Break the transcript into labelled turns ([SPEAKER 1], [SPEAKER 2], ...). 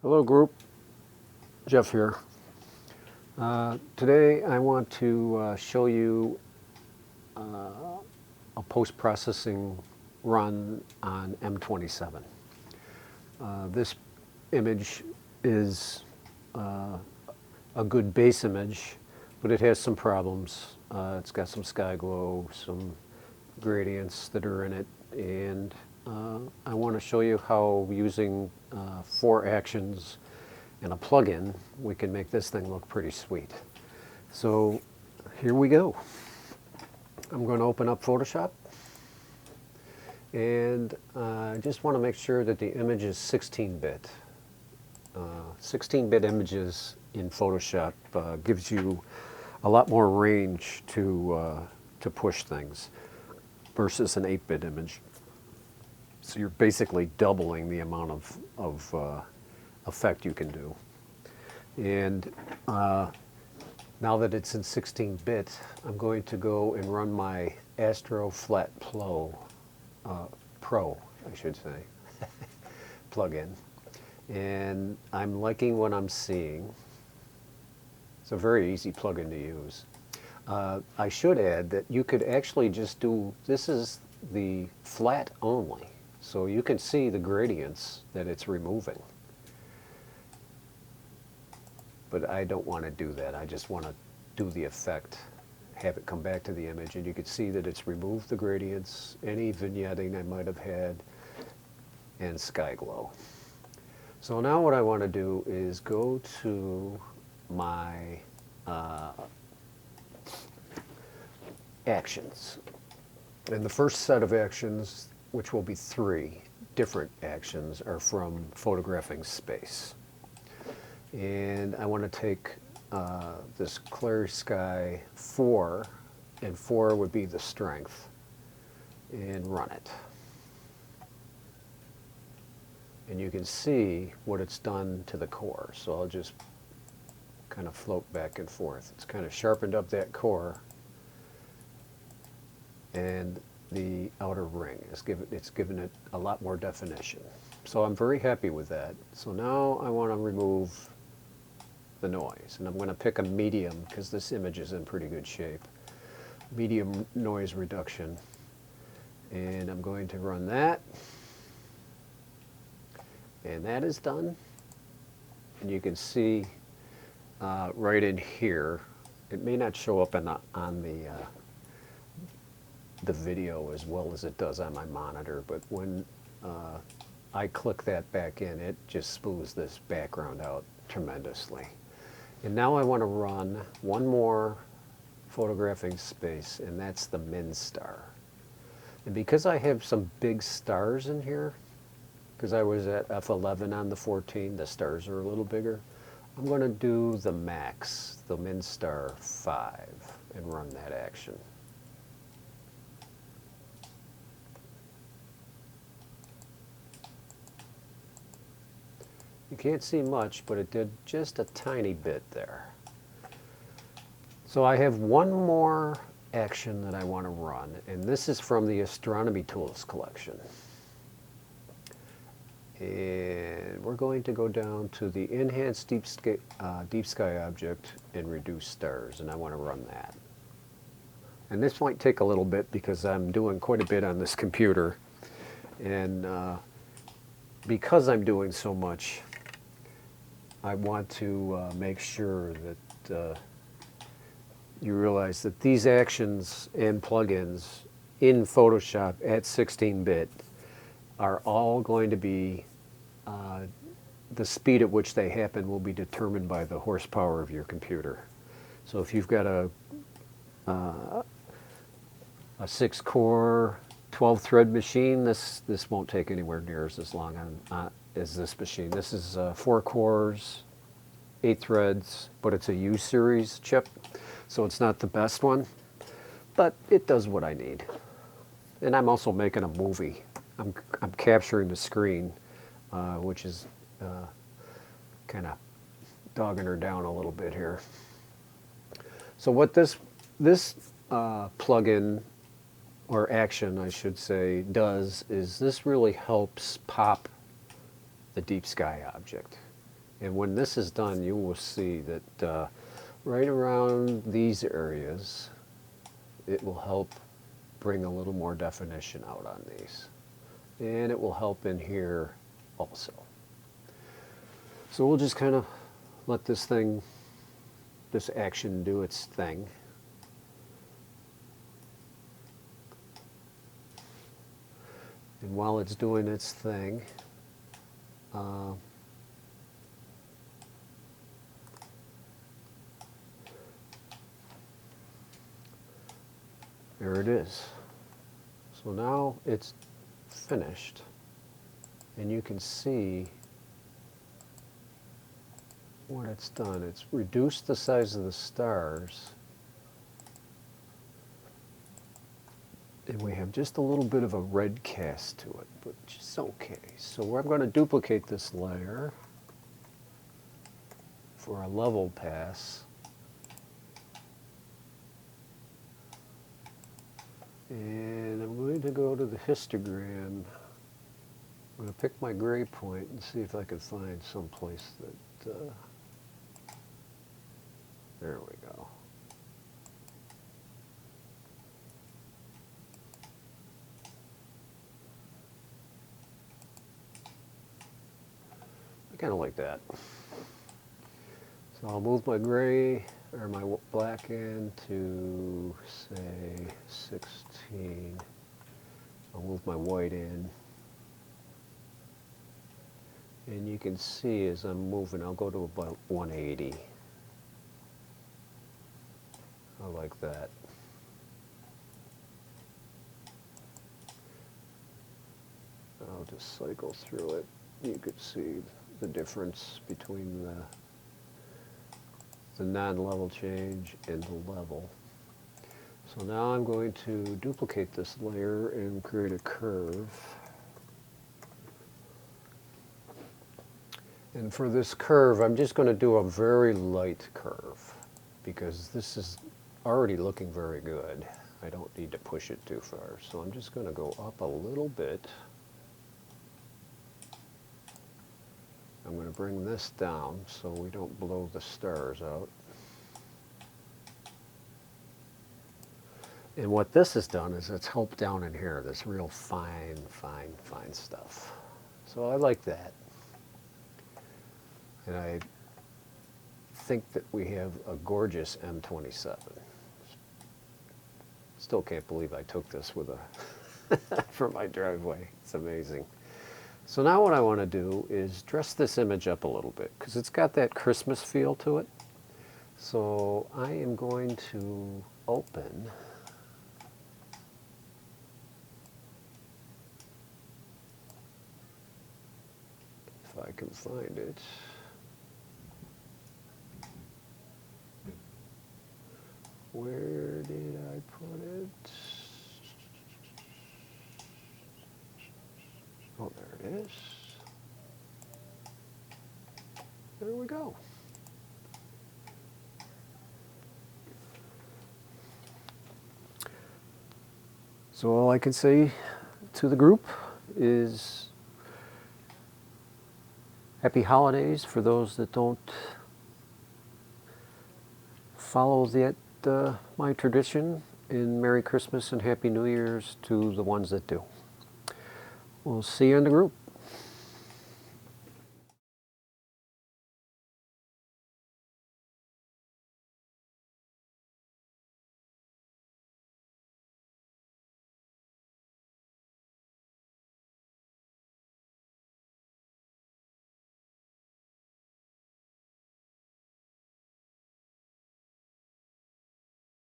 [SPEAKER 1] Hello group, Jeff here. Today I want to show you a post-processing run on M27. This image is a good base image, but it has some problems. It's got some sky glow, some gradients that are in it, and I want to show you how using 4 actions and a plugin we can make this thing look pretty sweet. So here we go. I'm going to open up Photoshop, and I just want to make sure that the image is 16-bit. 16-bit images in Photoshop gives you a lot more range to push things versus an 8-bit image. So you're basically doubling the amount of effect you can do. And now that it's in 16-bit, I'm going to go and run my Astro Flat Pro, I should say, plugin. And I'm liking what I'm seeing. It's a very easy plugin to use. I should add that you could actually just do, this is the flat only, so you can see the gradients that it's removing. But I don't want to do that. I just want to do the effect, have it come back to the image, and you can see that it's removed the gradients, any vignetting I might have had, and sky glow. So now what I want to do is go to my actions. And the first set of actions, which will be 3 different actions, are from photographing space. And I want to take this clear sky 4, and 4 would be the strength, and run it. And you can see what it's done to the core. So I'll just kind of float back and forth. It's kind of sharpened up that core, and the outer ring is given it a lot more definition. So I'm very happy with that. So now I want to remove the noise, and I'm going to pick a medium because this image is in pretty good shape. Medium noise reduction, and I'm going to run that, and that is done. And you can see right in here, it may not show up on the video as well as it does on my monitor, but when I click that back in, it just smooths this background out tremendously. And now I want to run one more photographing space, and that's the min star. And because I have some big stars in here, because I was at f11 on the 14, the stars are a little bigger, I'm going to do the max, the min star 5, and run that action. You can't see much, but it did just a tiny bit there. So I have one more action that I want to run, and this is from the Astronomy Tools collection. And we're going to go down to the Enhance Deep Sky Object and Reduce Stars, and I want to run that. And this might take a little bit because I'm doing quite a bit on this computer, and because I'm doing so much, I want to make sure that you realize that these actions and plugins in Photoshop at 16-bit are all going to be, the speed at which they happen will be determined by the horsepower of your computer. So if you've got a 6-core, 12-thread machine, this won't take anywhere near as long as this machine. This is 4 cores, 8 threads, but it's a U-series chip, so it's not the best one, but it does what I need. And I'm also making a movie. I'm capturing the screen, which is kind of dogging her down a little bit here. So what this plugin, or action I should say, does is this really helps pop the deep sky object. And when this is done, you will see that right around these areas, it will help bring a little more definition out on these. And it will help in here also. So we'll just kind of let this thing, this action do its thing. And while it's doing its thing, there it is. So now it's finished, and you can see what it's done. It's reduced the size of the stars, and we have just a little bit of a red cast to it, but it's okay. So I'm going to duplicate this layer for a level pass. And I'm going to go to the histogram. I'm going to pick my gray point and see if I can find some place that, there we go. I kind of like that. So I'll move my gray or my black in to say 16. I'll move my white in. And you can see as I'm moving, I'll go to about 180. I like that. I'll just cycle through it. You could see the difference between the non-level change and the level. So now I'm going to duplicate this layer and create a curve. And for this curve, I'm just going to do a very light curve because this is already looking very good. I don't need to push it too far. So I'm just going to go up a little bit. I'm going to bring this down so we don't blow the stars out. And what this has done is it's helped down in here, this real fine, fine, fine stuff. So I like that. And I think that we have a gorgeous M27. Still can't believe I took this with a from my driveway. It's amazing. So now what I want to do is dress this image up a little bit because it's got that Christmas feel to it. So I am going to open if I can find it. Where did I put it? Oh, there it is. There we go. So all I can say to the group is happy holidays for those that don't follow my tradition, and Merry Christmas and Happy New Year's to the ones that do. We'll see you in the group.